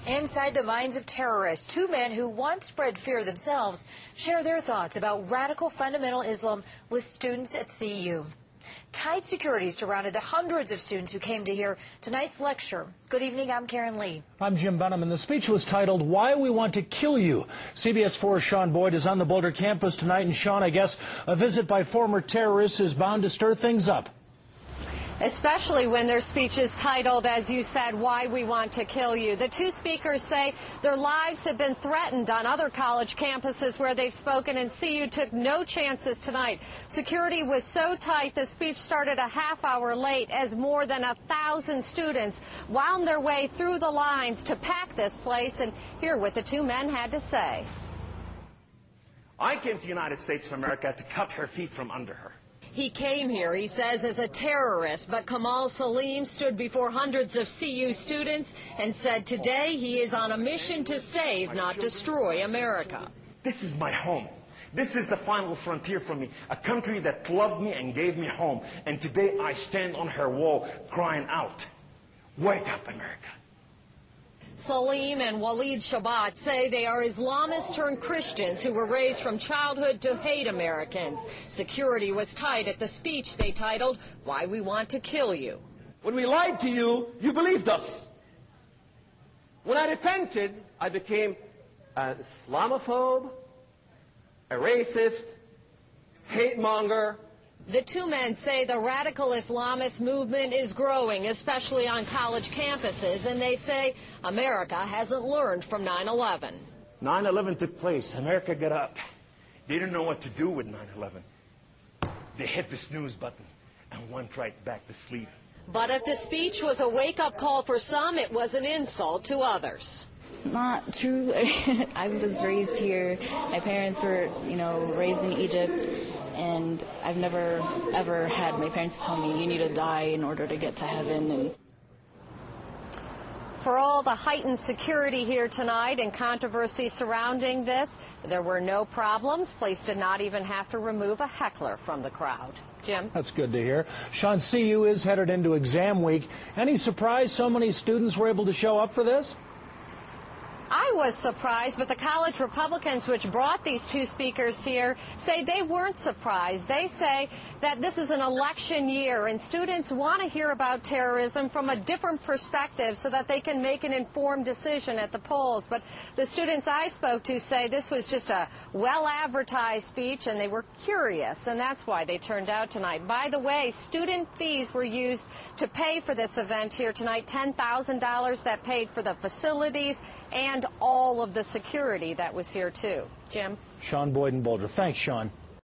Inside the minds of terrorists, two men who once spread fear themselves share their thoughts about radical fundamental Islam with students at CU. Tight security surrounded the hundreds of students who came to hear tonight's lecture. Good evening, I'm Karen Lee. I'm Jim Benham, and the speech was titled, "Why We Want to Kill You." CBS 4's Sean Boyd is on the Boulder campus tonight, and Sean, I guess a visit by former terrorists is bound to stir things up. Especially when their speech is titled, as you said, "Why We Want to Kill You." The two speakers say their lives have been threatened on other college campuses where they've spoken, and CU took no chances tonight. Security was so tight the speech started a half hour late as more than 1,000 students wound their way through the lines to pack this place and hear what the two men had to say. I came to the United States of America to cut her feet from under her. He came here, he says, as a terrorist, but Kamal Salim stood before hundreds of CU students and said today he is on a mission to save, not destroy America. This is my home. This is the final frontier for me, a country that loved me and gave me home. And today I stand on her wall crying out, "Wake up, America." Salim and Walid Shabat say they are Islamists turned Christians who were raised from childhood to hate Americans. Security was tight at the speech they titled, "Why We Want to Kill You." When we lied to you, you believed us. When I repented, I became an Islamophobe, a racist, hate monger. The two men say the radical Islamist movement is growing, especially on college campuses, and they say America hasn't learned from 9/11. 9/11 took place. America got up. They didn't know what to do with 9/11. They hit the snooze button and went right back to sleep. But if the speech was a wake-up call for some, it was an insult to others. Not true. I was raised here. My parents were, raised in Egypt, and I've never, ever had my parents tell me you need to die in order to get to heaven. And for all the heightened security here tonight and controversy surrounding this, there were no problems. Police did not even have to remove a heckler from the crowd. Jim? That's good to hear. Sean, CU is headed into exam week. Any surprise so many students were able to show up for this? I was surprised, but the college Republicans, which brought these two speakers here, say they weren't surprised. They say that this is an election year and students want to hear about terrorism from a different perspective so that they can make an informed decision at the polls. But the students I spoke to say this was just a well-advertised speech and they were curious, and that's why they turned out tonight. By the way, student fees were used to pay for this event here tonight, $10,000 that paid for the facilities and all of the security that was here, too. Jim? Sean Boyd in Boulder. Thanks, Sean.